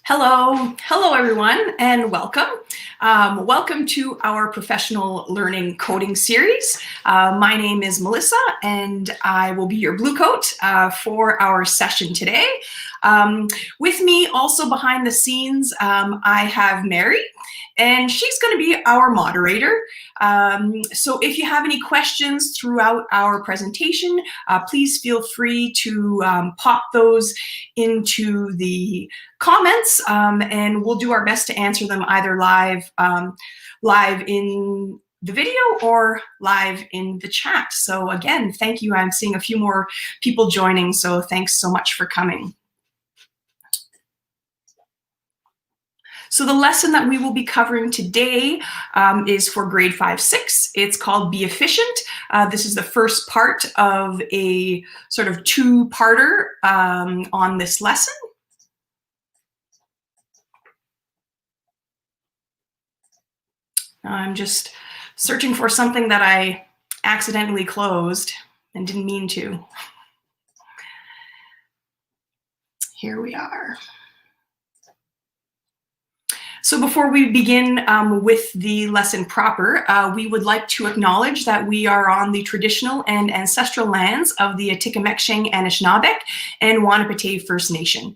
Hello everyone, and welcome. Welcome to our professional learning coding series. My name is Melissa, and I will be your blue coat for our session today. With me, also behind the scenes, I have Mary, and she's going to be our moderator. So if you have any questions throughout our presentation, please feel free to pop those into the comments, and we'll do our best to answer them either live in the video or live in the chat. So again, thank you. I'm seeing a few more people joining, so thanks so much for coming. So the lesson that we will be covering today is for grade 5-6. It's called Be Efficient. This is the first part of a sort of two-parter on this lesson. I'm just searching for something that I accidentally closed and didn't mean to. Here we are. So before we begin with the lesson proper, we would like to acknowledge that we are on the traditional and ancestral lands of the Atikameksheng, Anishinaabeg, and Wahnapitae First Nation.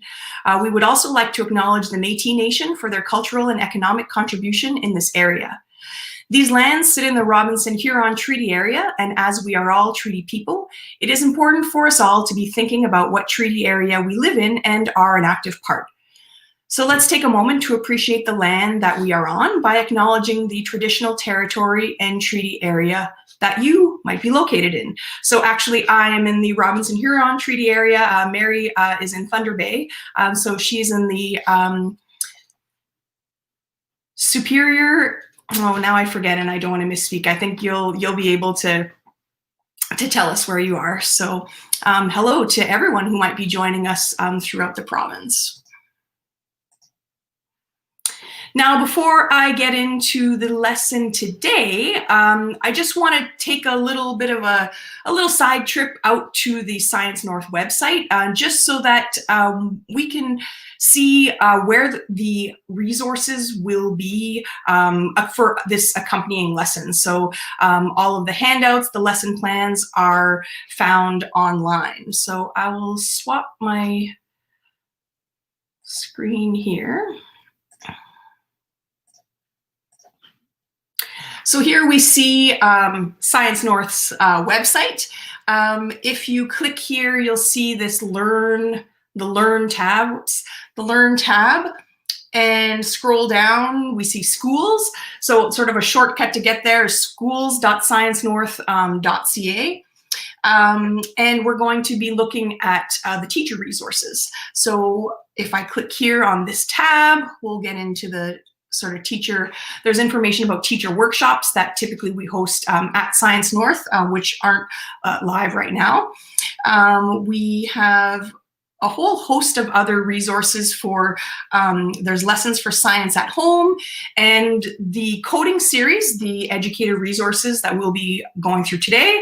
We would also like to acknowledge the Métis Nation for their cultural and economic contribution in this area. These lands sit in the Robinson-Huron Treaty Area, and as we are all treaty people, it is important for us all to be thinking about what treaty area we live in and are an active part. So let's take a moment to appreciate the land that we are on by acknowledging the traditional territory and treaty area that you might be located in. So actually, I am in the Robinson-Huron Treaty Area. Mary is in Thunder Bay, so she's in the Superior. Oh, now I forget, and I don't want to misspeak. I think you'll be able to tell us where you are. So hello to everyone who might be joining us throughout the province. Now, before I get into the lesson today, I just want to take a little bit of a little side trip out to the Science North website, just so that we can see where the resources will be for this accompanying lesson. So all of the handouts, the lesson plans are found online. So I will swap my screen here. So here we see Science North's website. If you click here, you'll see this the Learn tab, and scroll down, we see schools. So sort of a shortcut to get there is schools.sciencenorth.ca. And we're going to be looking at the teacher resources. So if I click here on this tab, we'll get into the sort of teacher. There's information about teacher workshops that typically we host at Science North, which aren't live right now. We have a whole host of other resources for, there's lessons for science at home, and the coding series, the educator resources that we'll be going through today,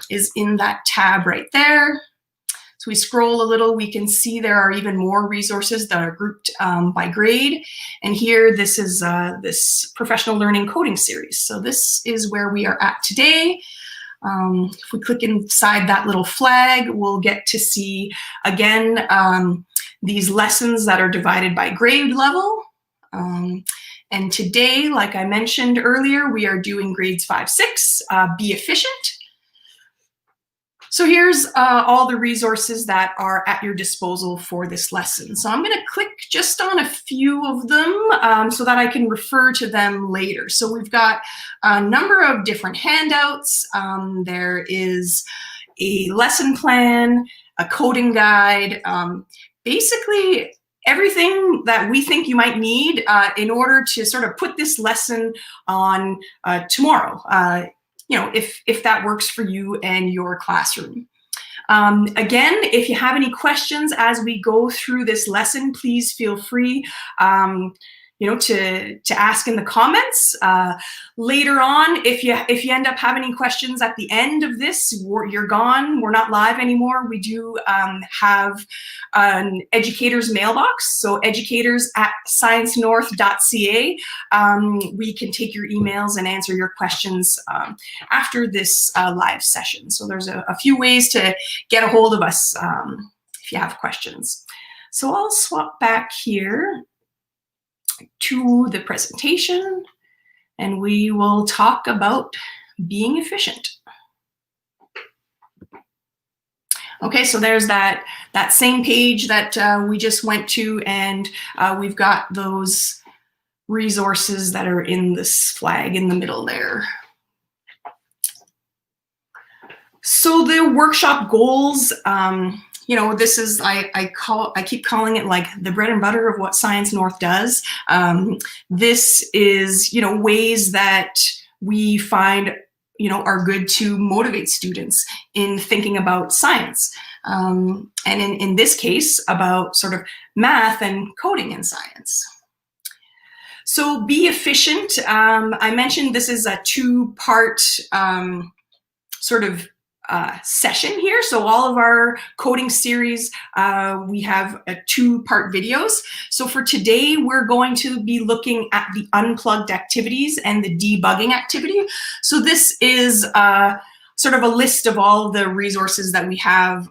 is in that tab right there. So we scroll a little, we can see there are even more resources that are grouped by grade. And here, this is this professional learning coding series. So this is where we are at today. If we click inside that little flag, we'll get to see, again, these lessons that are divided by grade level. And today, like I mentioned earlier, we are doing grades 5-6, Be Efficient. So here's all the resources that are at your disposal for this lesson. So I'm going to click just on a few of them so that I can refer to them later. So we've got a number of different handouts. There is a lesson plan, a coding guide, basically everything that we think you might need in order to sort of put this lesson on tomorrow. You know, if that works for you and your classroom. Again, if you have any questions as we go through this lesson, please feel free to ask in the comments. Later on, if you end up having any questions at the end of this, you're gone, we're not live anymore, we do have an educators mailbox, so educators@sciencenorth.ca. We can take your emails and answer your questions after this live session. So there's a few ways to get a hold of us if you have questions. So I'll swap back here to the presentation and we will talk about being efficient. Okay, so there's that same page that we just went to, and we've got those resources that are in this flag in the middle there. So the workshop goals, this is, I keep calling it like the bread and butter of what Science North does. This is, ways that we find, are good to motivate students in thinking about science. And in this case, about sort of math and coding in science. So be efficient. I mentioned this is a two-part sort of session here. So all of our coding series, we have two-part videos. So for today, we're going to be looking at the unplugged activities and the debugging activity. So this is sort of a list of all of the resources that we have,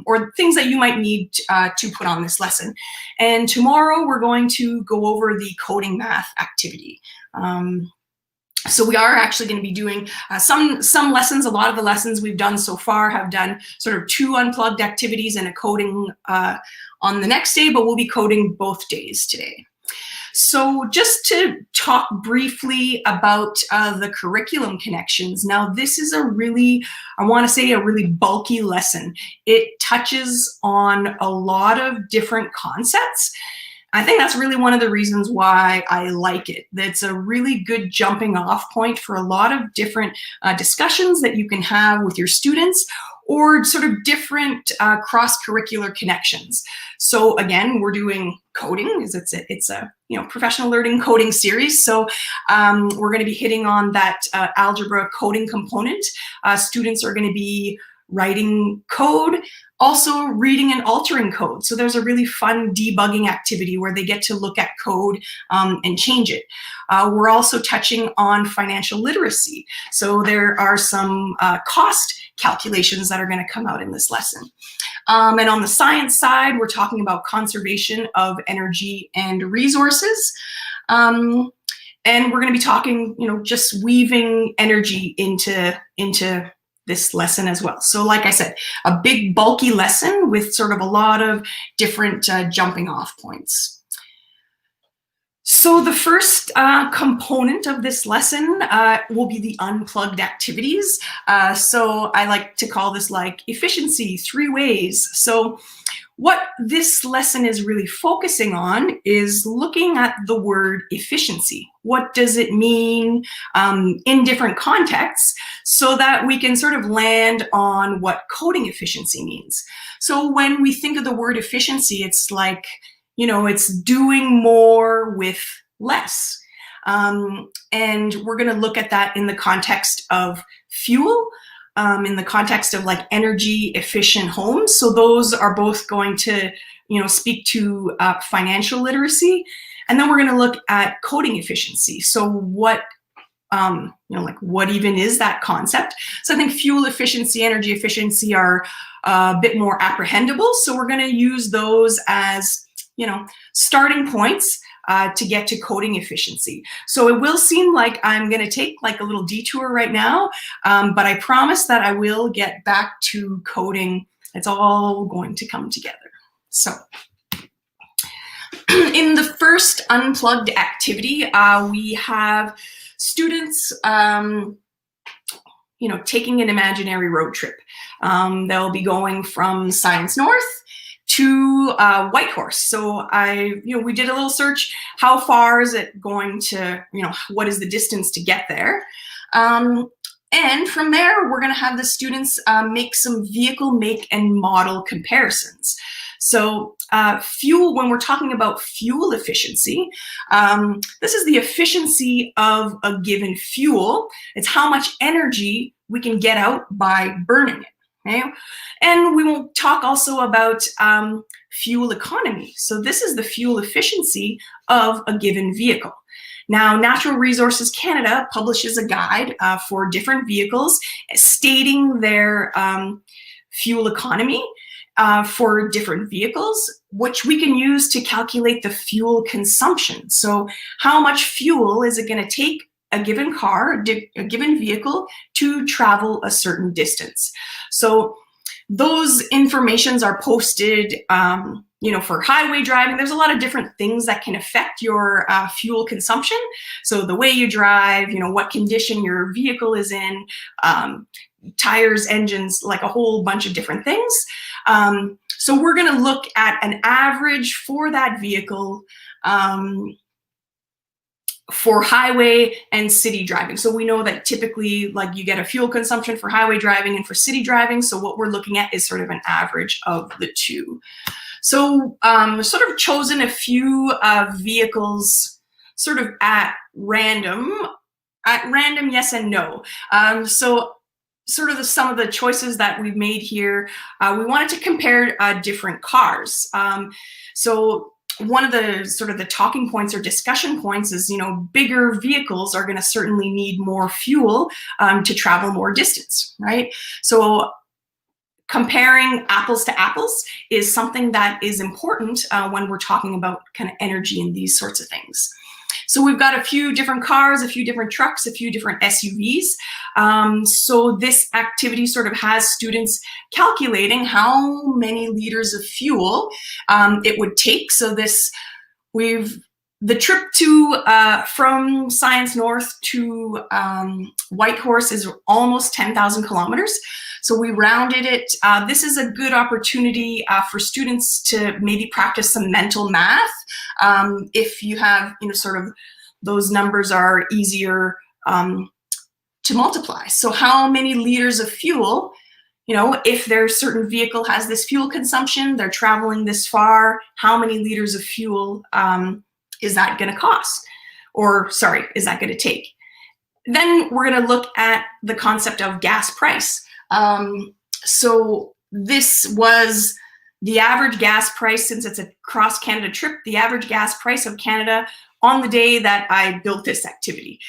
or things that you might need to put on this lesson. And tomorrow, we're going to go over the coding math activity. So we are actually going to be doing some lessons. A lot of the lessons we've done so far have done sort of two unplugged activities and a coding on the next day, but we'll be coding both days today. So just to talk briefly about the curriculum connections. Now, this is a really bulky lesson. It touches on a lot of different concepts. I think that's really one of the reasons why I like it. It's a really good jumping off point for a lot of different discussions that you can have with your students, or sort of different cross-curricular connections. So again, we're doing coding, as it's a professional learning coding series. So we're going to be hitting on that algebra coding component. Students are going to be writing code, also reading and altering code. So there's a really fun debugging activity where they get to look at code and change it. We're also touching on financial literacy. So there are some cost calculations that are going to come out in this lesson. And on the science side, we're talking about conservation of energy and resources. And we're going to be talking, just weaving energy into this lesson as well. So like I said, a big bulky lesson with sort of a lot of different jumping off points. So the first component of this lesson will be the unplugged activities. So I like to call this like efficiency 3 ways. So what this lesson is really focusing on is looking at the word efficiency. What does it mean in different contexts, so that we can sort of land on what coding efficiency means. So when we think of the word efficiency, it's like, it's doing more with less. And we're going to look at that in the context of fuel, in the context of like energy efficient homes. So those are both going to, speak to financial literacy. And then we're going to look at coding efficiency. So what, what even is that concept? So I think fuel efficiency, energy efficiency are a bit more apprehendable. So we're going to use those as, starting points to get to coding efficiency. So it will seem like I'm going to take like a little detour right now, but I promise that I will get back to coding. It's all going to come together. So in the first unplugged activity, we have students, taking an imaginary road trip. They'll be going from Science North to Whitehorse. So we did a little search. How far is it going to, what is the distance to get there? And from there, we're going to have the students make some vehicle make and model comparisons. So fuel, when we're talking about fuel efficiency, this is the efficiency of a given fuel. It's how much energy we can get out by burning it. Okay? And we will talk also about fuel economy. So this is the fuel efficiency of a given vehicle. Now, Natural Resources Canada publishes a guide for different vehicles stating their fuel economy for different vehicles, which we can use to calculate the fuel consumption. So how much fuel is it going to take a given car, a given vehicle to travel a certain distance? So those informations are posted, for highway driving. There's a lot of different things that can affect your fuel consumption. So the way you drive, what condition your vehicle is in, tires, engines, like a whole bunch of different things. So we're going to look at an average for that vehicle for highway and city driving. So we know that typically, like, you get a fuel consumption for highway driving and for city driving. So what we're looking at is sort of an average of the two. So sort of chosen a few vehicles sort of at random, yes and no. So sort of some of the choices that we've made here, we wanted to compare different cars. So one of the sort of the talking points or discussion points is, bigger vehicles are going to certainly need more fuel to travel more distance, right? So comparing apples to apples is something that is important when we're talking about kind of energy and these sorts of things. So we've got a few different cars, a few different trucks, a few different SUVs. So this activity sort of has students calculating how many liters of fuel it would take. So the trip to from Science North to Whitehorse is almost 10,000 kilometers. So we rounded it. This is a good opportunity for students to maybe practice some mental math. If you have, sort of those numbers are easier to multiply. So how many liters of fuel, if their certain vehicle has this fuel consumption, they're traveling this far, how many liters of fuel is that going to cost? Or, sorry, is that going to take? Then we're going to look at the concept of gas price. So this was the average gas price, since it's a cross-Canada trip, the average gas price of Canada on the day that I built this activity.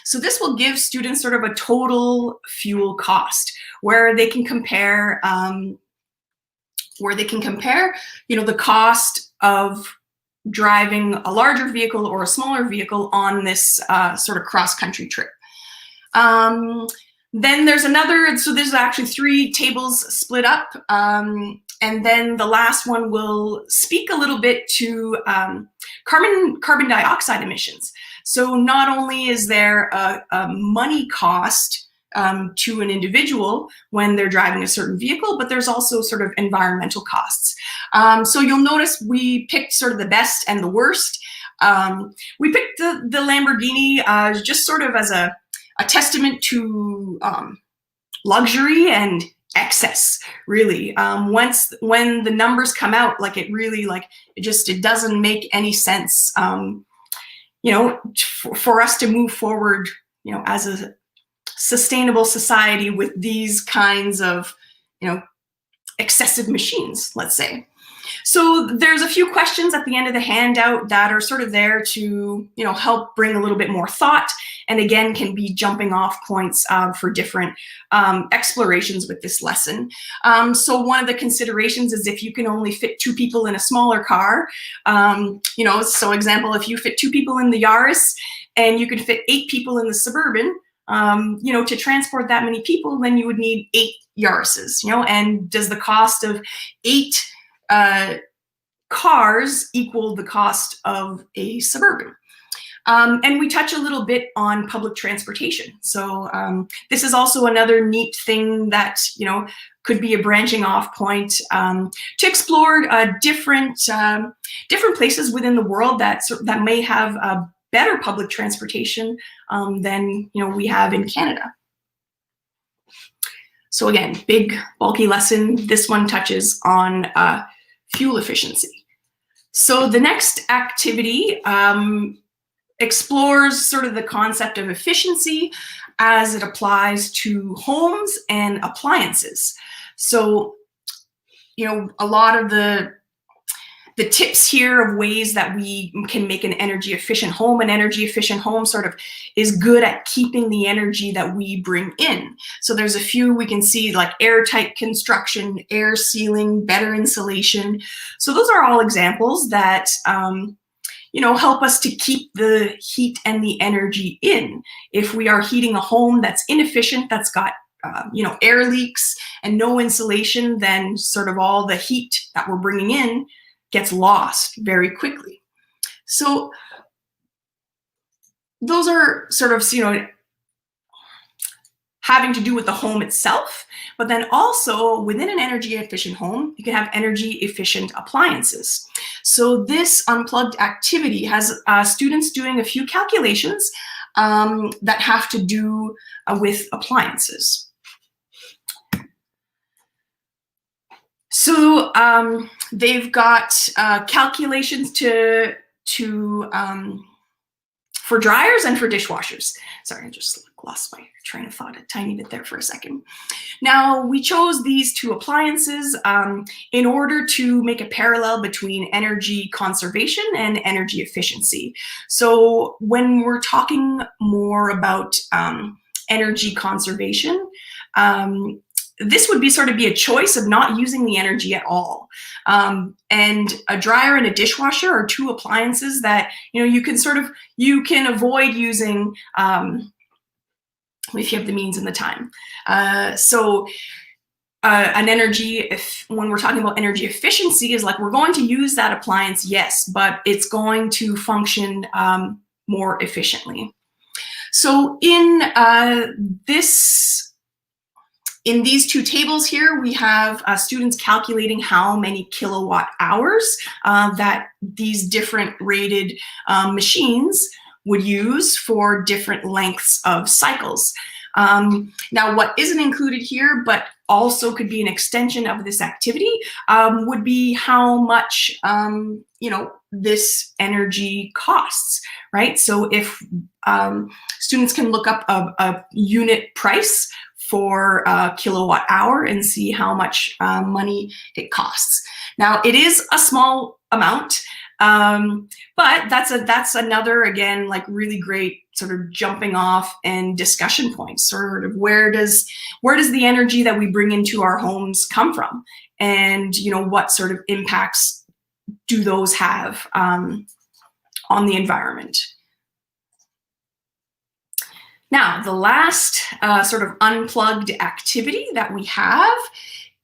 So this will give students sort of a total fuel cost where they can compare, the cost of driving a larger vehicle or a smaller vehicle on this sort of cross-country trip. Then there's so there's actually 3 tables split up. And then the last one will speak a little bit to carbon dioxide emissions. So not only is there a money cost to an individual when they're driving a certain vehicle, but there's also sort of environmental costs. So you'll notice we picked sort of the best and the worst. We picked the Lamborghini just sort of as a testament to luxury and excess, really. When the numbers come out, like, it really, it doesn't make any sense, for us to move forward, as a sustainable society with these kinds of, excessive machines, let's say. So there's a few questions at the end of the handout that are sort of there to, help bring a little bit more thought, and again, can be jumping off points for different explorations with this lesson. So one of the considerations is if you can only fit 2 people in a smaller car, so example, if you fit 2 people in the Yaris and you could fit 8 people in the Suburban, to transport that many people, then you would need 8 Yarises, and does the cost of 8 cars equal the cost of a Suburban? And we touch a little bit on public transportation. So this is also another neat thing that, could be a branching off point to explore different places within the world that may have better public transportation than we have in Canada. So again, big bulky lesson. This one touches on fuel efficiency. So the next activity explores sort of the concept of efficiency as it applies to homes and appliances. So, you know, a lot of the tips here of ways that we can make an energy efficient home. An energy efficient home sort of is good at keeping the energy that we bring in. So there's a few we can see, like airtight construction, air sealing, better insulation. So those are all examples that you know, help us to keep the heat and the energy in. If we are heating a home that's inefficient, that's got you know, air leaks and no insulation, then sort of all the heat that we're bringing in gets lost very quickly. So those are sort of, you know, having to do with the home itself, but then also within an energy efficient home, you can have energy efficient appliances. So this unplugged activity has students doing a few calculations that have to do with appliances. So they've got calculations for dryers and for dishwashers. Sorry, I just lost my train of thought a tiny bit there for a second. Now, we chose these two appliances in order to make a parallel between energy conservation and energy efficiency. So when we're talking more about energy conservation, this would be sort of be a choice of not using the energy at all. And a dryer and a dishwasher are two appliances that, you know, you can avoid using if you have the means and the time. An energy, when we're talking about energy efficiency, is like we're going to use that appliance, yes, but it's going to function more efficiently. So in these two tables here, we have students calculating how many kilowatt hours that these different rated machines would use for different lengths of cycles. Now, what isn't included here, but also could be an extension of this activity, would be how much you know, this energy costs, right? So if students can look up a unit price for a kilowatt hour and see how much money it costs. Now, it is a small amount, but that's another, again, like really great sort of jumping off and discussion points. Sort of where does the energy that we bring into our homes come from, and you know, what sort of impacts do those have on the environment? Now, the last sort of unplugged activity that we have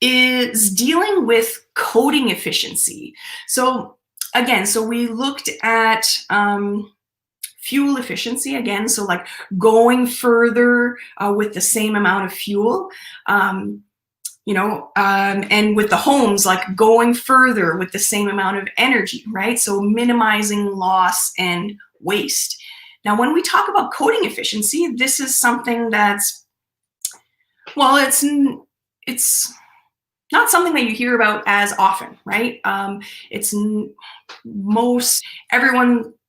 is dealing with coding efficiency. So again, so we looked at fuel efficiency again, so like going further with the same amount of fuel, you know, and with the homes, like going further with the same amount of energy, right? So minimizing loss and waste. Now, when we talk about coding efficiency, this is something that's, well, it's not something that you hear about as often, right?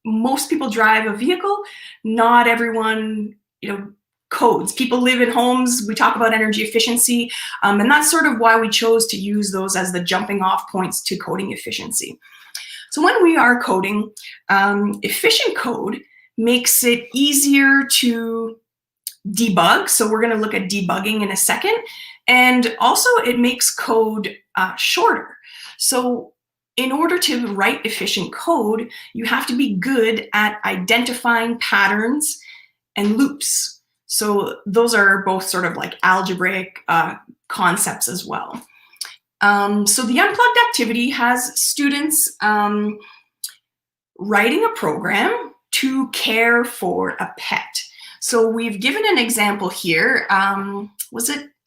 Most people drive a vehicle. Not everyone, you know, codes. People live in homes. We talk about energy efficiency, and that's sort of why we chose to use those as the jumping off points to coding efficiency. So when we are coding, efficient code makes it easier to debug. So we're going to look at debugging in a second. And also it makes code shorter. So in order to write efficient code, you have to be good at identifying patterns and loops. So those are both sort of like algebraic concepts as well. So the unplugged activity has students writing a program to care for a pet. So we've given an example here. I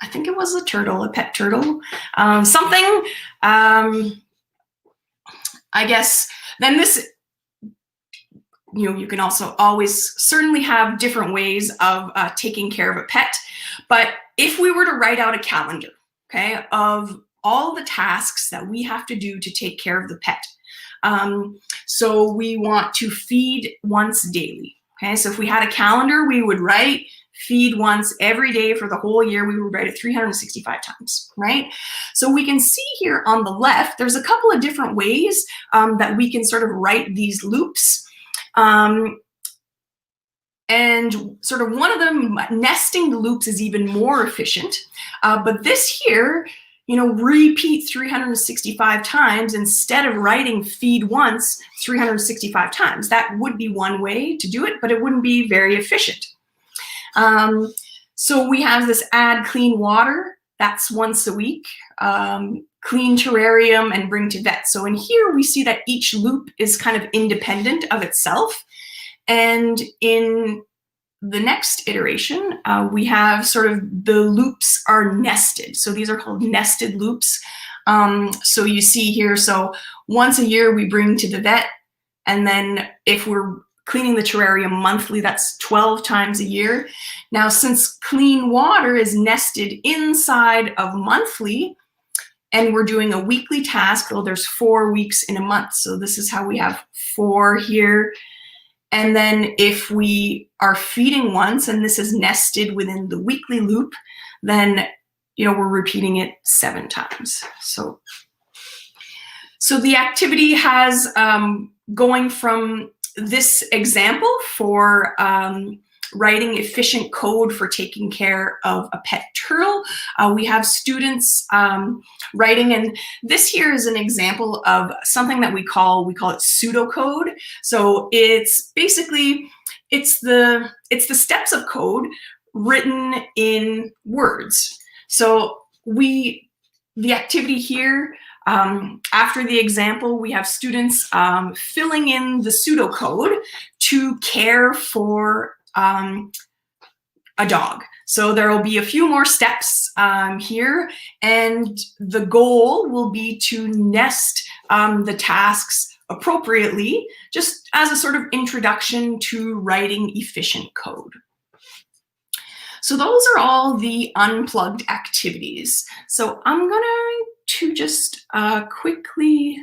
think it was a turtle, a pet turtle, something. I guess then this, you know, you can also always certainly have different ways of taking care of a pet. But if we were to write out a calendar, okay, of all the tasks that we have to do to take care of the pet. So we want to feed once daily. Okay, so if we had a calendar, we would write feed once every day for the whole year. We would write it 365 times, right? So we can see here on the left, there's a couple of different ways that we can sort of write these loops. And sort of one of them, nesting the loops, is even more efficient. But this here, you know, repeat 365 times instead of writing feed once 365 times. That would be one way to do it, but it wouldn't be very efficient. So we have this add clean water, that's once a week, clean terrarium, and bring to vet. So in here we see that each loop is kind of independent of itself. And in the next iteration, we have sort of the loops are nested. So these are called nested loops. So you see here, so once a year we bring to the vet, and then if we're cleaning the terrarium monthly, that's 12 times a year. Now, since clean water is nested inside of monthly, and we're doing a weekly task, well, there's 4 weeks in a month. So this is how we have 4 here. And then if we are feeding once, and this is nested within the weekly loop, then, you know, we're repeating it 7 times. So the activity has, going from this example for writing efficient code for taking care of a pet turtle, we have students writing, and this here is an example of something that we call it pseudocode. So it's basically, it's the steps of code written in words. So the activity here, after the example, we have students filling in the pseudocode to care for a dog. So there will be a few more steps here, and the goal will be to nest the tasks appropriately, just as a sort of introduction to writing efficient code. So those are all the unplugged activities. So I'm going to just quickly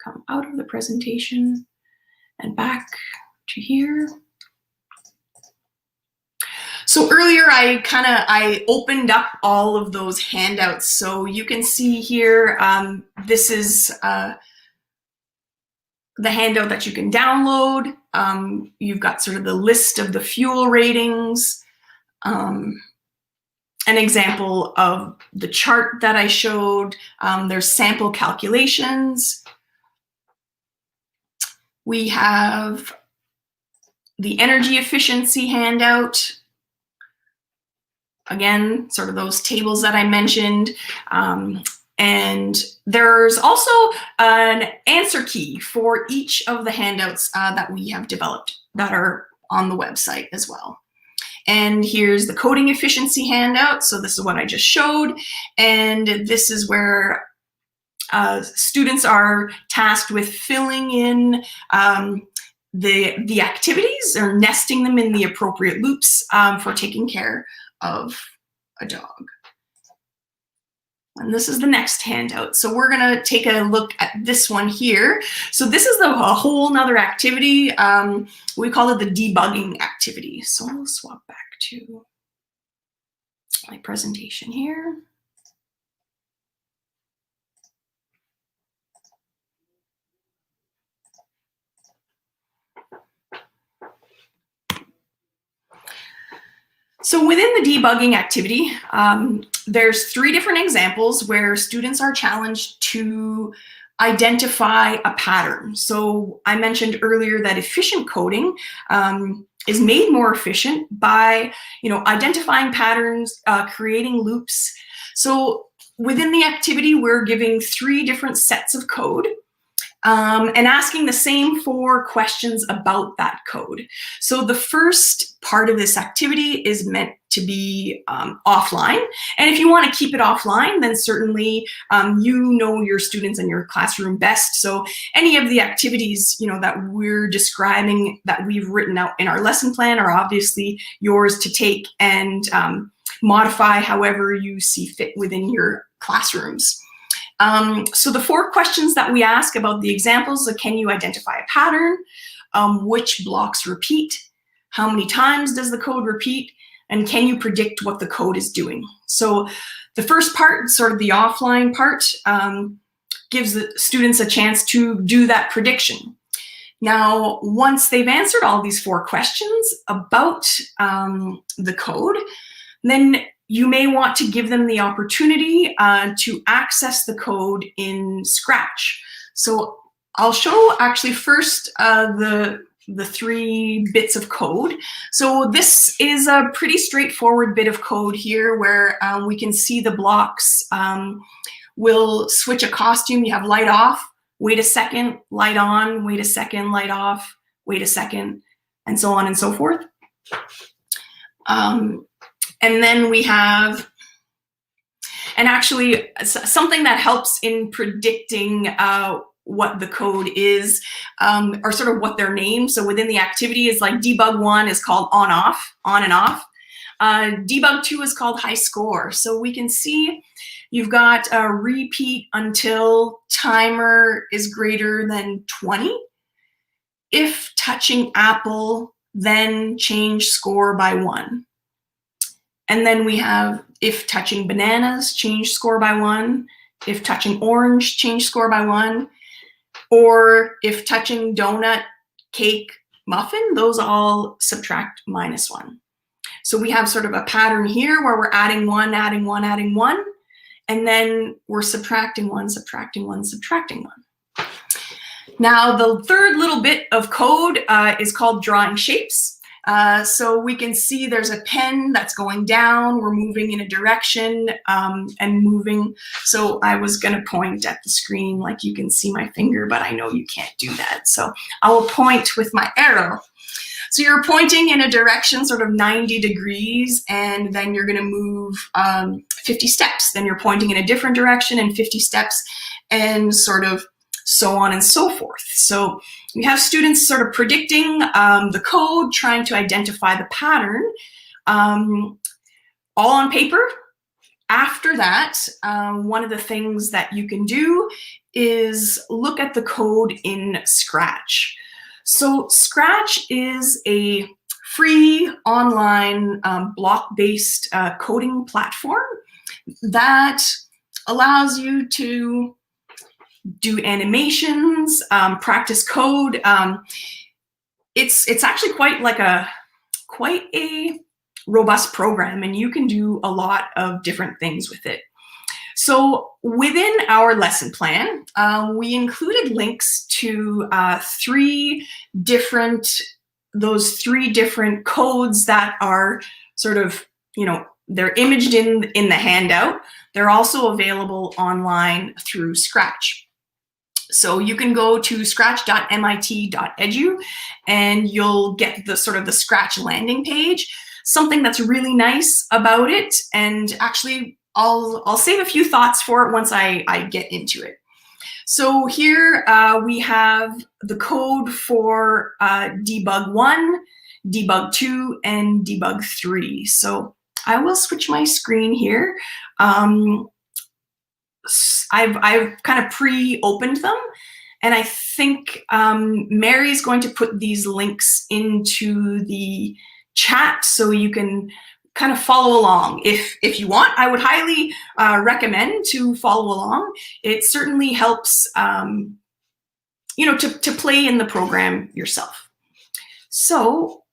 come out of the presentation and back to here. So earlier I opened up all of those handouts. So you can see here, this is the handout that you can download. You've got sort of the list of the fuel ratings, an example of the chart that I showed. There's sample calculations. We have the energy efficiency handout. Again, sort of those tables that I mentioned. And there's also an answer key for each of the handouts that we have developed that are on the website as well. And here's the coding efficiency handout. So this is what I just showed. And this is where students are tasked with filling in the activities or nesting them in the appropriate loops for taking care of a dog. And this is the next handout. So we're gonna take a look at this one here. So this is a whole nother activity. We call it the debugging activity. So I'll swap back to my presentation here. So within the debugging activity, there's 3 different examples where students are challenged to identify a pattern. So I mentioned earlier that efficient coding is made more efficient by, identifying patterns, creating loops. So within the activity, we're giving 3 different sets of code. And asking the same 4 questions about that code. So the first part of this activity is meant to be offline. And if you want to keep it offline, then certainly you know your students in your classroom best. So any of the activities that we're describing that we've written out in our lesson plan are obviously yours to take and modify however you see fit within your classrooms. So the 4 questions that we ask about the examples are, can you identify a pattern? Which blocks repeat? How many times does the code repeat? And can you predict what the code is doing? So the first part, sort of the offline part, gives the students a chance to do that prediction. Now, once they've answered all these 4 questions about the code, then you may want to give them the opportunity to access the code in Scratch. So I'll show actually first the 3 bits of code. So this is a pretty straightforward bit of code here where we can see the blocks. We'll switch a costume. You have light off, wait a second, light on, wait a second, light off, wait a second, and so on and so forth. And then we have, and actually something that helps in predicting what the code is, or sort of what they're named. So within the activity is like debug 1 is called on and off. Debug 2 is called high score. So we can see you've got a repeat until timer is greater than 20. If touching apple, then change score by 1. And then we have if touching bananas, change score by 1. If touching orange, change score by 1. Or if touching donut, cake, muffin, those all subtract -1. So we have sort of a pattern here where we're adding 1, adding 1, adding 1, and then we're subtracting 1, subtracting 1, subtracting 1. Now the third little bit of code is called drawing shapes. So we can see there's a pen that's going down, we're moving in a direction and moving. So I was gonna point at the screen like you can see my finger, but I know you can't do that. So I will point with my arrow. So you're pointing in a direction sort of 90 degrees and then you're gonna move 50 steps. Then you're pointing in a different direction and 50 steps and sort of so on and so forth. So we have students sort of predicting the code, trying to identify the pattern, all on paper. After that, one of the things that you can do is look at the code in Scratch. So Scratch is a free online block-based coding platform that allows you to do animations, practice code. It's actually quite a robust program, and you can do a lot of different things with it. So within our lesson plan, we included links to those three different codes that are sort of, they're imaged in the handout. They're also available online through Scratch. So you can go to scratch.mit.edu and you'll get the sort of the Scratch landing page. Something that's really nice about it, and actually I'll save a few thoughts for it once I get into it. So here we have the code for debug 1, debug 2, and debug 3. So I will switch my screen here. I've kind of pre-opened them, and I think Mary's going to put these links into the chat so you can kind of follow along. If you want, I would highly recommend to follow along. It certainly helps, to play in the program yourself. So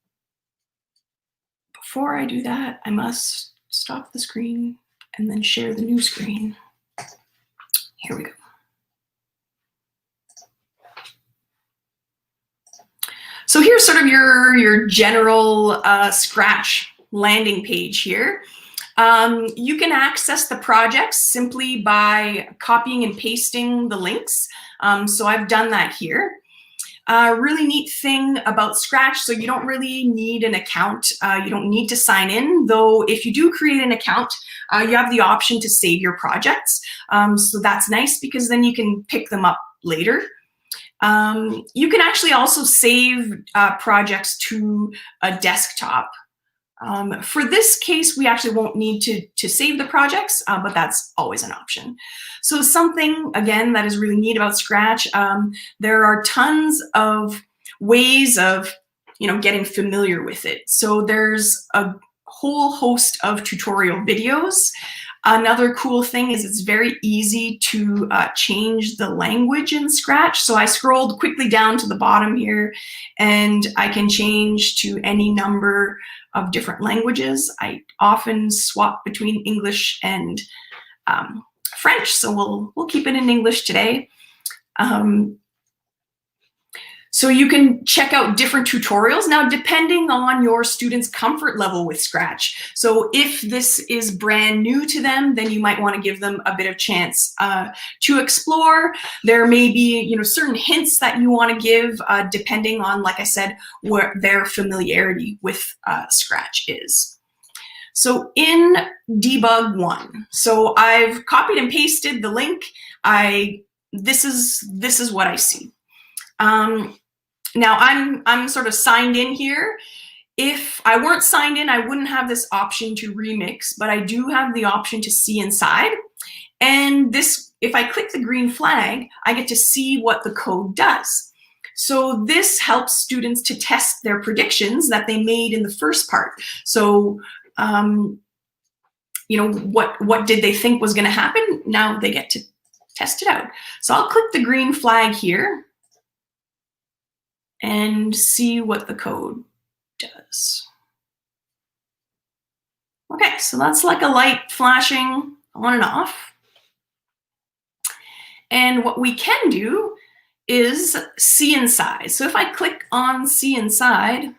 before I do that, I must stop the screen and then share the new screen. Here we go. So here's sort of your general Scratch landing page here. You can access the projects simply by copying and pasting the links. So I've done that here. Really neat thing about Scratch, so you don't really need an account. You don't need to sign in, though if you do create an account, you have the option to save your projects. So that's nice because then you can pick them up later. You can actually also save projects to a desktop For this case, we actually won't need to save the projects, but that's always an option. So something, again, that is really neat about Scratch, there are tons of ways of getting familiar with it. So there's a whole host of tutorial videos. Another cool thing is it's very easy to change the language in Scratch. So I scrolled quickly down to the bottom here, and I can change to any number of different languages. I often swap between English and French, so we'll keep it in English today. So you can check out different tutorials now, depending on your student's comfort level with Scratch. So if this is brand new to them, then you might want to give them a bit of chance to explore. There may be certain hints that you want to give depending on, like I said, where their familiarity with Scratch is. So in debug 1, so I've copied and pasted the link. This is what I see. Now I'm sort of signed in here. If I weren't signed in, I wouldn't have this option to remix, but I do have the option to see inside. And this, if I click the green flag, I get to see what the code does. So this helps students to test their predictions that they made in the first part. So, what did they think was going to happen? Now they get to test it out. So I'll click the green flag here and see what the code does. Okay, so that's like a light flashing on and off. And what we can do is see inside. So if I click on see inside,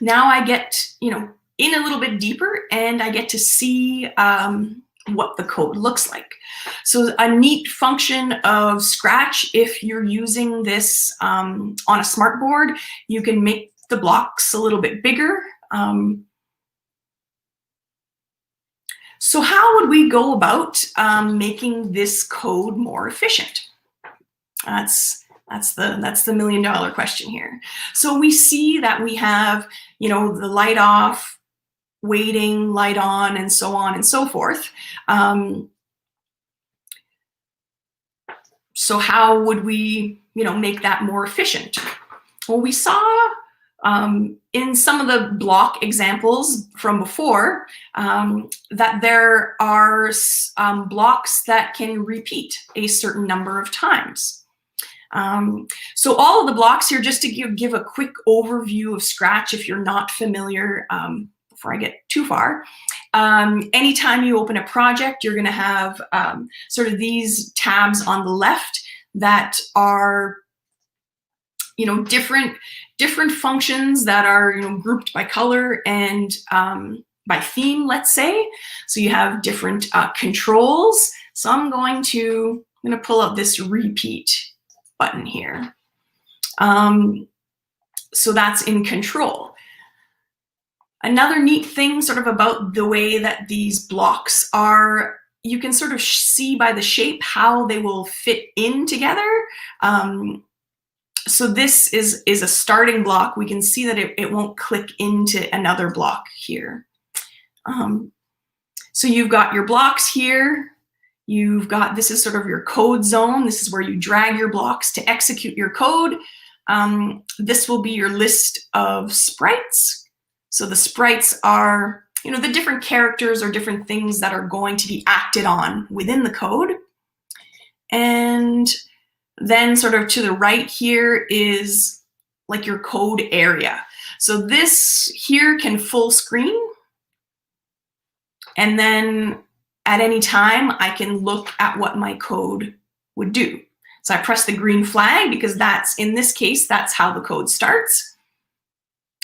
now I get, in a little bit deeper, and I get to see what the code looks like. So a neat function of Scratch, if you're using this on a smartboard, you can make the blocks a little bit bigger. So how would we go about making this code more efficient? That's the million-dollar question here. So we see that we have, the light off, waiting, light on, and so on and so forth. So how would we, make that more efficient? Well, we saw in some of the block examples from before that there are blocks that can repeat a certain number of times. So all of the blocks here, just to give a quick overview of Scratch if you're not familiar, before I get too far. Anytime you open a project, you're going to have sort of these tabs on the left that are, different functions that are, grouped by color and by theme, let's say. So you have different controls. So I'm going to pull out this repeat button here. So that's in control. Another neat thing sort of about the way that these blocks are, you can sort of see by the shape how they will fit in together. So this is a starting block. We can see that it won't click into another block here. So you've got your blocks here. You've got, this is sort of your code zone. This is where you drag your blocks to execute your code. This will be your list of sprites. So the sprites are, the different characters or different things that are going to be acted on within the code. And then sort of to the right here is like your code area. So this here can full screen. And then at any time, I can look at what my code would do. So I press the green flag because that's, in this case, that's how the code starts.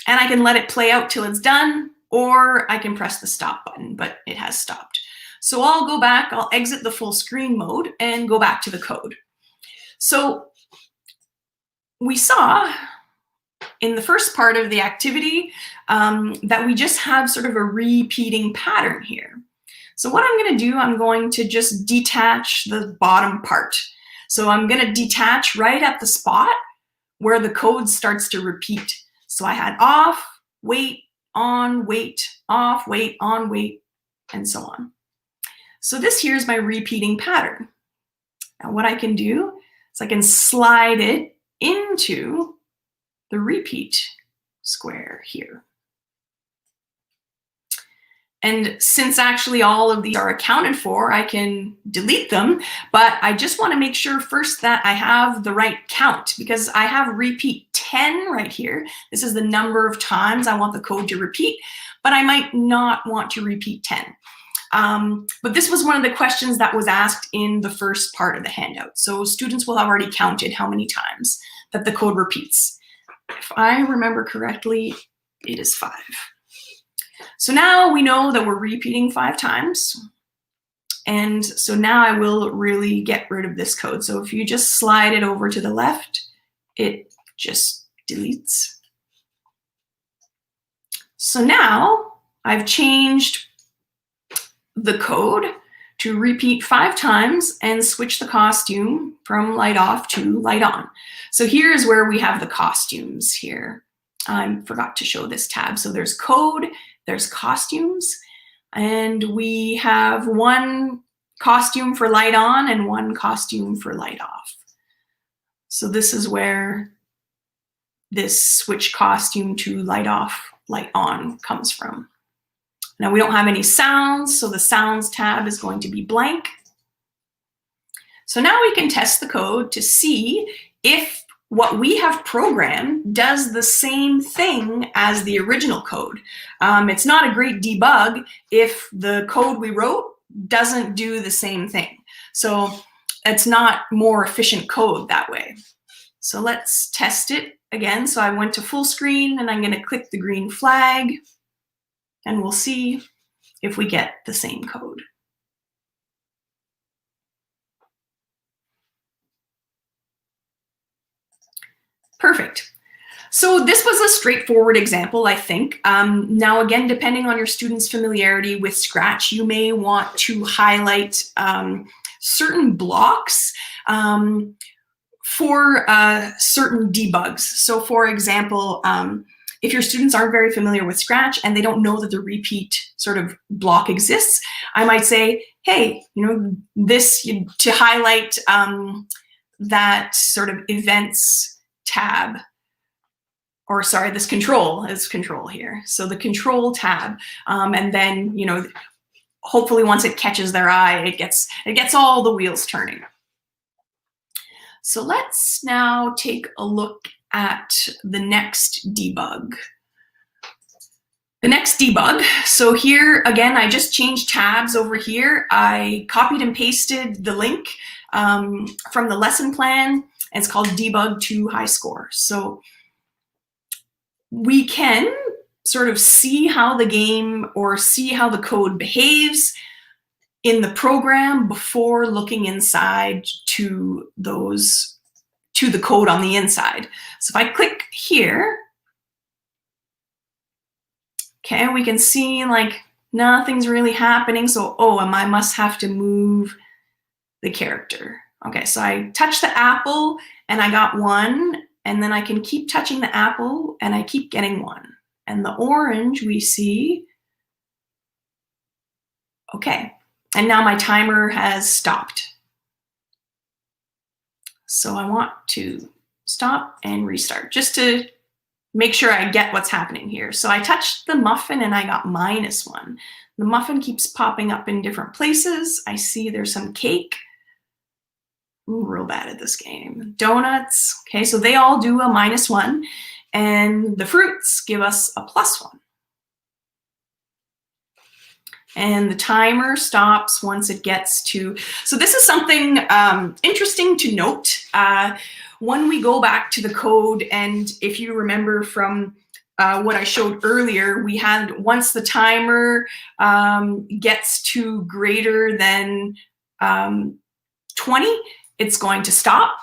And I can let it play out till it's done, or I can press the stop button, but it has stopped. So I'll go back, I'll exit the full screen mode and go back to the code. So we saw in the first part of the activity that we just have sort of a repeating pattern here. So what I'm going to do, I'm going to just detach the bottom part. So I'm going to detach right at the spot where the code starts to repeat. So I had off, wait, on, wait, off, wait, on, wait, and so on. So this here is my repeating pattern. Now what I can do is I can slide it into the repeat square here. And since actually all of these are accounted for, I can delete them, but I just want to make sure first that I have the right count, because I have repeat 10 right here. This is the number of times I want the code to repeat, but I might not want to repeat 10. But this was one of the questions that was asked in the first part of the handout. So students will have already counted how many times that the code repeats. If I remember correctly, it is 5. So now we know that we're repeating 5 times. And so now I will really get rid of this code. So if you just slide it over to the left, it just deletes. So now I've changed the code to repeat 5 times and switch the costume from light off to light on. So here's where we have the costumes here. I forgot to show this tab. So there's code, there's costumes, and we have one costume for light on and one costume for light off. So this is where this switch costume to light off, light on comes from. Now we don't have any sounds, so the sounds tab is going to be blank. So now we can test the code to see if what we have programmed does the same thing as the original code. It's not a great debug if the code we wrote doesn't do the same thing. So it's not more efficient code that way. So let's test it again. So I went to full screen and I'm going to click the green flag and we'll see if we get the same code. Perfect. So this was a straightforward example, I think. Now, again, depending on your students' familiarity with Scratch, you may want to highlight certain blocks for certain debugs. So for example, if your students aren't very familiar with Scratch and they don't know that the repeat sort of block exists, I might say, hey, you know, this to highlight that sort of events tab, or sorry, this control is control here. So the control tab, and then, you know, hopefully once it catches their eye, it gets all the wheels turning. So let's now take a look at the next debug. The next debug, so here again, I just changed tabs over here. I copied and pasted the link from the lesson plan. It's called Debug to High Score. So we can sort of see how the game or see how the code behaves in the program before looking inside to the code on the inside. So if I click here, okay, we can see like nothing's really happening. So, oh, I must have to move the character. Okay, so I touch the apple and I got 1, and then I can keep touching the apple and I keep getting 1. And the orange we see, okay, and now my timer has stopped. So I want to stop and restart just to make sure I get what's happening here. So I touched the muffin and I got -1. The muffin keeps popping up in different places. I see there's some cake. Ooh, real bad at this game. Donuts, okay, so they all do a -1, and the fruits give us a +1. And the timer stops once it gets to, so this is something interesting to note. When we go back to the code, and if you remember from what I showed earlier, we had once the timer gets to greater than 20, it's going to stop.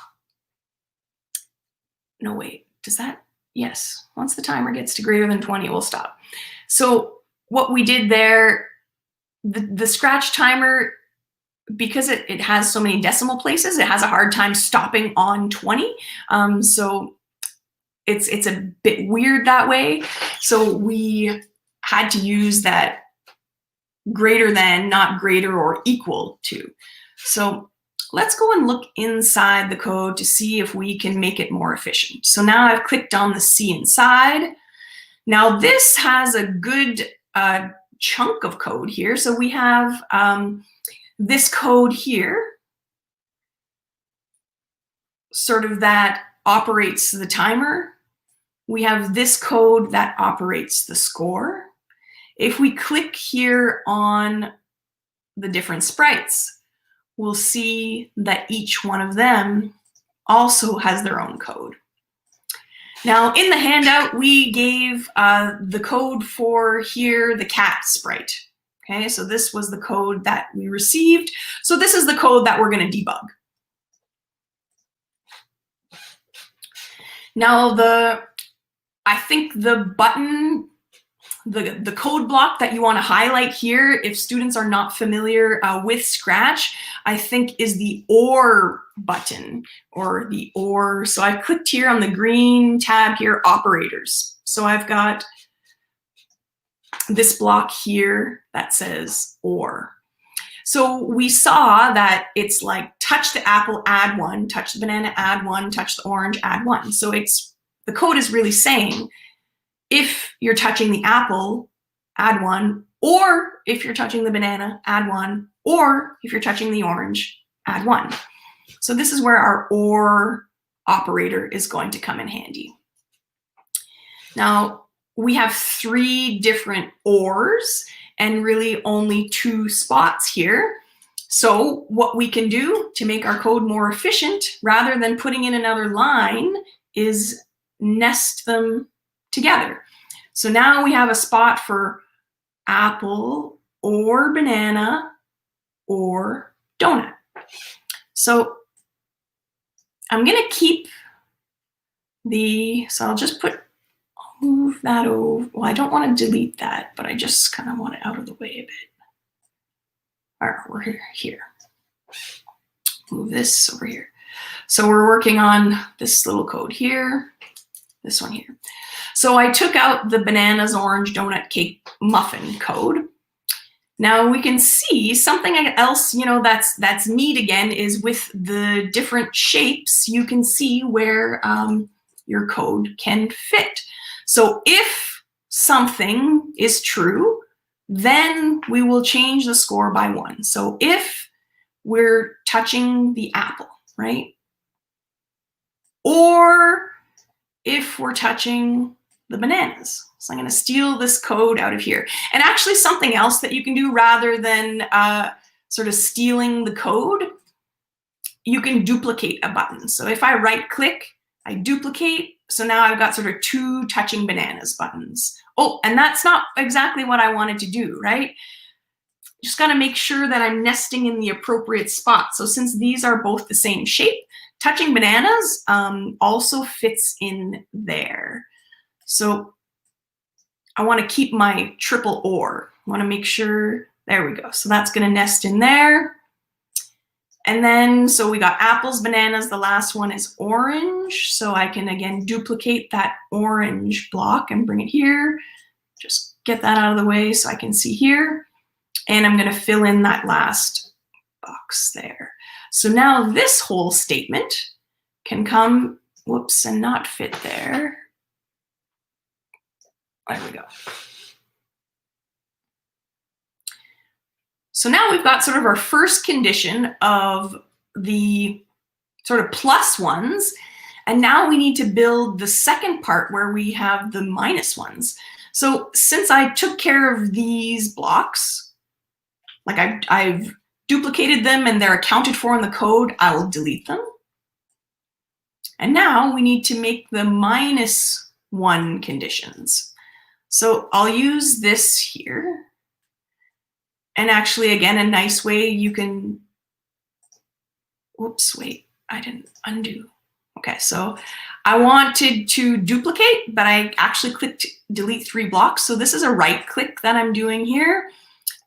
No, wait, does that? Yes, once the timer gets to greater than 20, it will stop. So what we did there, the Scratch timer, because it has so many decimal places, it has a hard time stopping on 20. So it's a bit weird that way. So we had to use that greater than, not greater or equal to. So let's go and look inside the code to see if we can make it more efficient. So now I've clicked on the C inside. Now this has a good chunk of code here. So we have this code here, sort of that operates the timer. We have this code that operates the score. If we click here on the different sprites, we'll see that each one of them also has their own code. Now, in the handout, we gave the code for here, the cat sprite. Okay, so this was the code that we received. So this is the code that we're going to debug. Now, I think the button, the code block that you want to highlight here, if students are not familiar with Scratch, I think is the OR button, or the OR. So I clicked here on the green tab here, operators. So I've got this block here that says OR. So we saw that it's like touch the apple, add one, touch the banana, add one, touch the orange, add one. So the code is really saying, if you're touching the apple, add one, or if you're touching the banana, add one, or if you're touching the orange, add one. So this is where our OR operator is going to come in handy. Now, we have 3 different ORs and really only 2 spots here. So what we can do to make our code more efficient, rather than putting in another line, is nest them together. So now we have a spot for apple or banana or donut. So I'm going to keep so I'll just move that over. Well, I don't want to delete that, but I just kind of want it out of the way a bit. All right, we're here. Move this over here. So we're working on this little code here, this one here. So I took out the bananas, orange, donut, cake, muffin code. Now we can see something else, that's neat again, is with the different shapes, you can see where your code can fit. So if something is true, then we will change the score by 1. So if we're touching the apple, right? Or if we're touching the bananas. So I'm going to steal this code out of here. And actually something else that you can do, rather than sort of stealing the code, you can duplicate a button. So if I right click, I duplicate. So now I've got sort of 2 touching bananas buttons. Oh, and that's not exactly what I wanted to do, right? Just got to make sure that I'm nesting in the appropriate spot. So since these are both the same shape, touching bananas also fits in there. So I want to keep my triple OR. I want to make sure, there we go. So that's going to nest in there. And then, so we got apples, bananas, the last one is orange. So I can, again, duplicate that orange block and bring it here. Just get that out of the way so I can see here. And I'm going to fill in that last box there. So now this whole statement can come, whoops, and not fit there. There we go. So now we've got sort of our first condition of the sort of plus ones. And now we need to build the second part where we have the minus ones. So since I took care of these blocks, like I've duplicated them and they're accounted for in the code, I will delete them. And now we need to make the -1 conditions. So I'll use this here. And actually, again, a nice way you can, whoops, wait, I didn't undo. Okay, so I wanted to duplicate, but I actually clicked delete 3 blocks. So this is a right click that I'm doing here.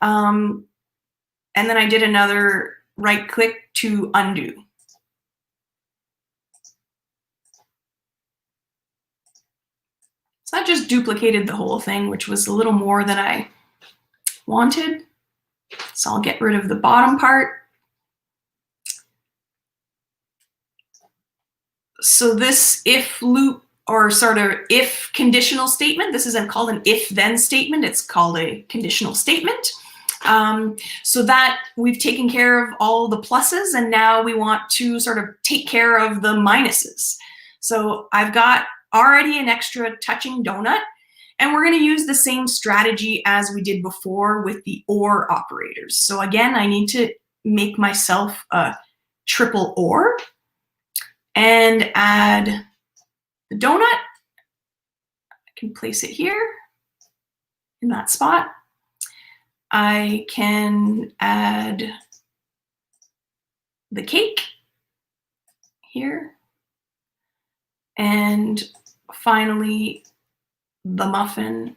And then I did another right click to undo. So So that just duplicated the whole thing, which was a little more than I wanted. So I'll get rid of the bottom part. So this if loop, or sort of if conditional statement, this isn't called an if-then statement, it's called a conditional statement. So that we've taken care of all the pluses, and now we want to sort of take care of the minuses. So I've got already an extra touching donut, and we're going to use the same strategy as we did before with the OR operators. So again, I need to make myself a triple OR and add the donut. I can place it here in that spot. I can add the cake here. And finally, the muffin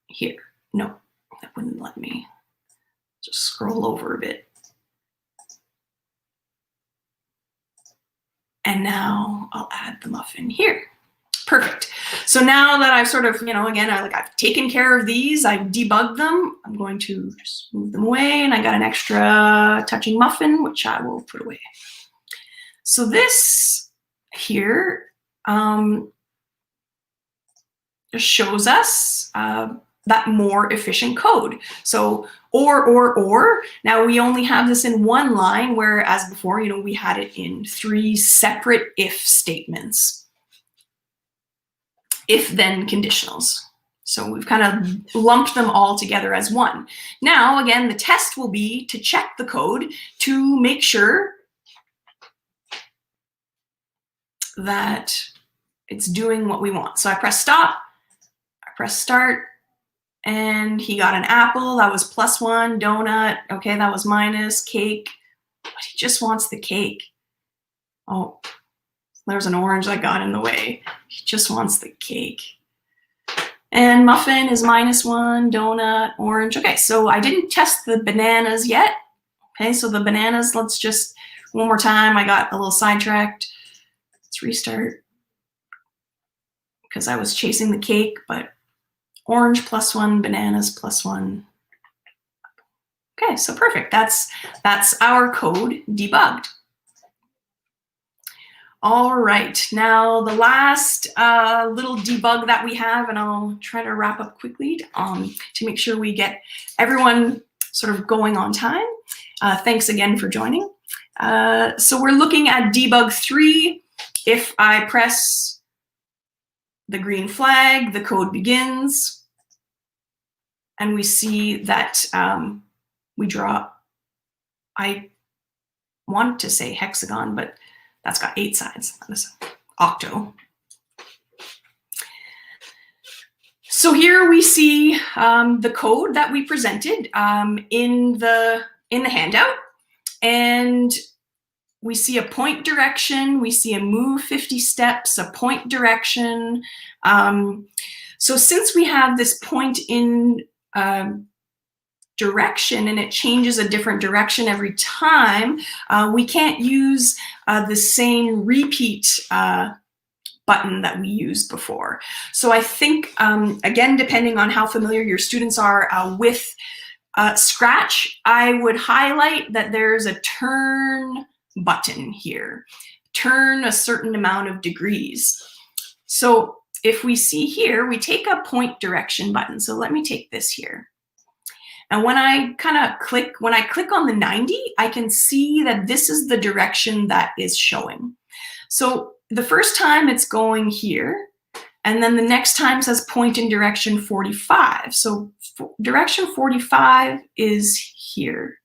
here. No, that wouldn't let me. Just scroll over a bit. And now I'll add the muffin here. Perfect. So now that I've sort of, again, I've taken care of these, I've debugged them, I'm going to just move them away, and I got an extra touching muffin, which I will put away. So this here just shows us that more efficient code. So or. Now we only have this in one line, whereas before, we had it in 3 separate if statements. If-then conditionals. So we've kind of lumped them all together as one. Now, again, the test will be to check the code to make sure that it's doing what we want. So I press stop, I press start, and he got an apple. That was +1, donut. Okay, that was minus, cake. But he just wants the cake. Oh, there's an orange that got in the way. He just wants the cake. And muffin is -1, donut, orange. Okay, so I didn't test the bananas yet. Okay, so the bananas, let's just, one more time, I got a little sidetracked. Let's restart. Because I was chasing the cake, but orange +1, bananas +1. Okay, so perfect. That's our code debugged. All right, now the last little debug that we have, and I'll try to wrap up quickly to make sure we get everyone sort of going on time. Thanks again for joining. So we're looking at debug 3. If I press the green flag, the code begins, and we see that we draw, I want to say hexagon, but that's got 8 sides. That's octo. So here we see the code that we presented in the handout, and we see a point direction, we see a move 50 steps, a point direction. So since we have this point in direction and it changes a different direction every time, we can't use the same repeat button that we used before. So I think, again, depending on how familiar your students are with Scratch, I would highlight that there's a turn button here. Turn a certain amount of degrees. So if we see here, we take a point direction button. So let me take this here. And when I click on the 90, I can see that this is the direction that is showing. So the first time it's going here, and then the next time says point in direction 45. So direction 45 is here.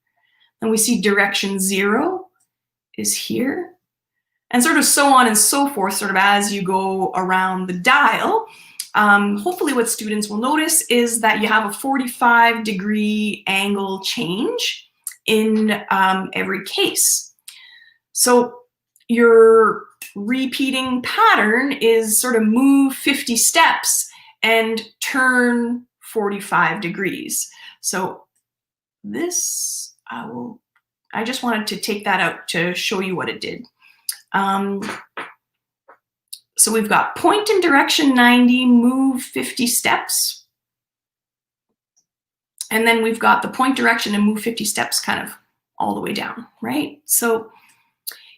And we see direction 0 is here. And sort of so on and so forth, sort of as you go around the dial. Hopefully what students will notice is that you have a 45-degree angle change in every case. So your repeating pattern is sort of move 50 steps and turn 45 degrees. So this, I just wanted to take that out to show you what it did. So we've got point and direction 90, move 50 steps. And then we've got the point direction and move 50 steps kind of all the way down, right? So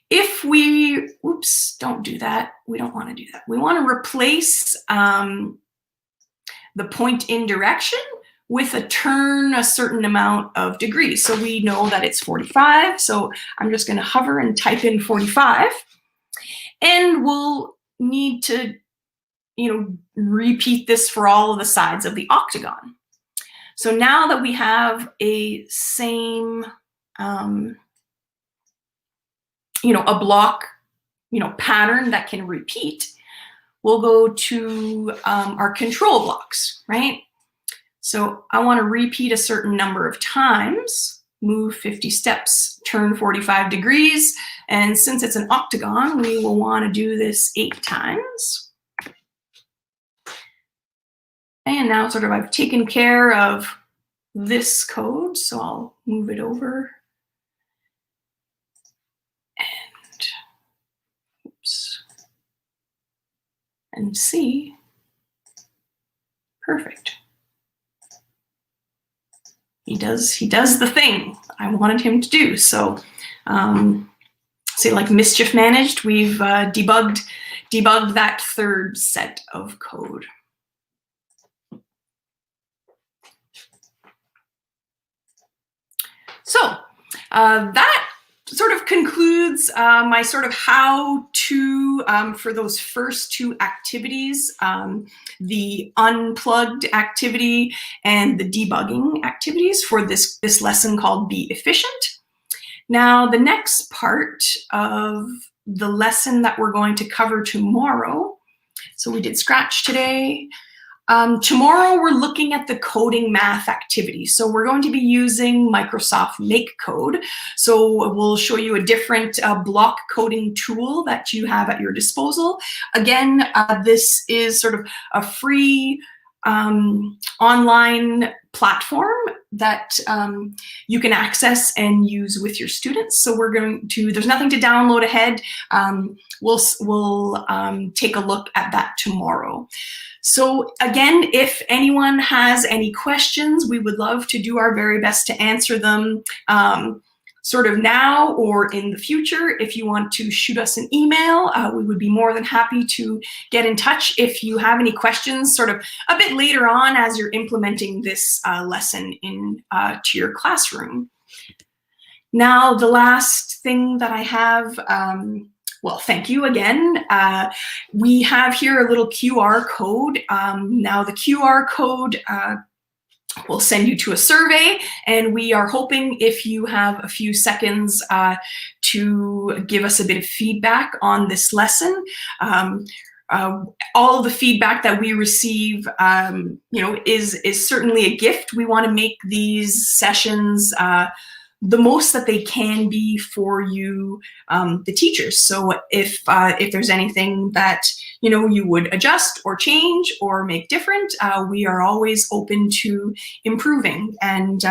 if we, oops, don't do that. We don't want to do that. We want to replace the point in direction with a turn a certain amount of degrees. So we know that it's 45. So I'm just going to hover and type in 45. And we'll need to, repeat this for all of the sides of the octagon. So now that we have a same, a block, pattern that can repeat, we'll go to our control blocks, right? So I want to repeat a certain number of times, move 50 steps, turn 45 degrees. And since it's an octagon, we will want to do this 8 times. And now sort of I've taken care of this code, so I'll move it over. And, oops. And see. Perfect. He does the thing I wanted him to do. So, say like mischief managed, we've debugged that third set of code. So that sort of concludes my sort of how to for those first 2 activities, the unplugged activity and the debugging activities for this lesson called Be Efficient. Now, the next part of the lesson that we're going to cover tomorrow, so we did Scratch today. Tomorrow we're looking at the coding math activity. So we're going to be using Microsoft MakeCode. So we'll show you a different block coding tool that you have at your disposal. Again, this is sort of a free online platform that you can access and use with your students. So we're going to, there's nothing to download ahead. We'll take a look at that tomorrow. So again, if anyone has any questions, we would love to do our very best to answer them sort of now or in the future. If you want to shoot us an email, we would be more than happy to get in touch if you have any questions sort of a bit later on as you're implementing this lesson in to your classroom. Now, the last thing that I have, well, thank you again. We have here a little QR code. Now the QR code will send you to a survey, and we are hoping if you have a few seconds to give us a bit of feedback on this lesson. All of the feedback that we receive, is certainly a gift. We want to make these sessions the most that they can be for you, the teachers. So if there's anything that you would adjust or change or make different, we are always open to improving and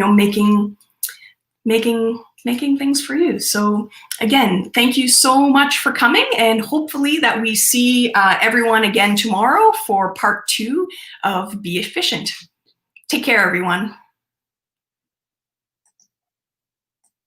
making things for you. So again, thank you so much for coming, and hopefully that we see everyone again tomorrow for part 2 of Be Efficient. Take care, everyone.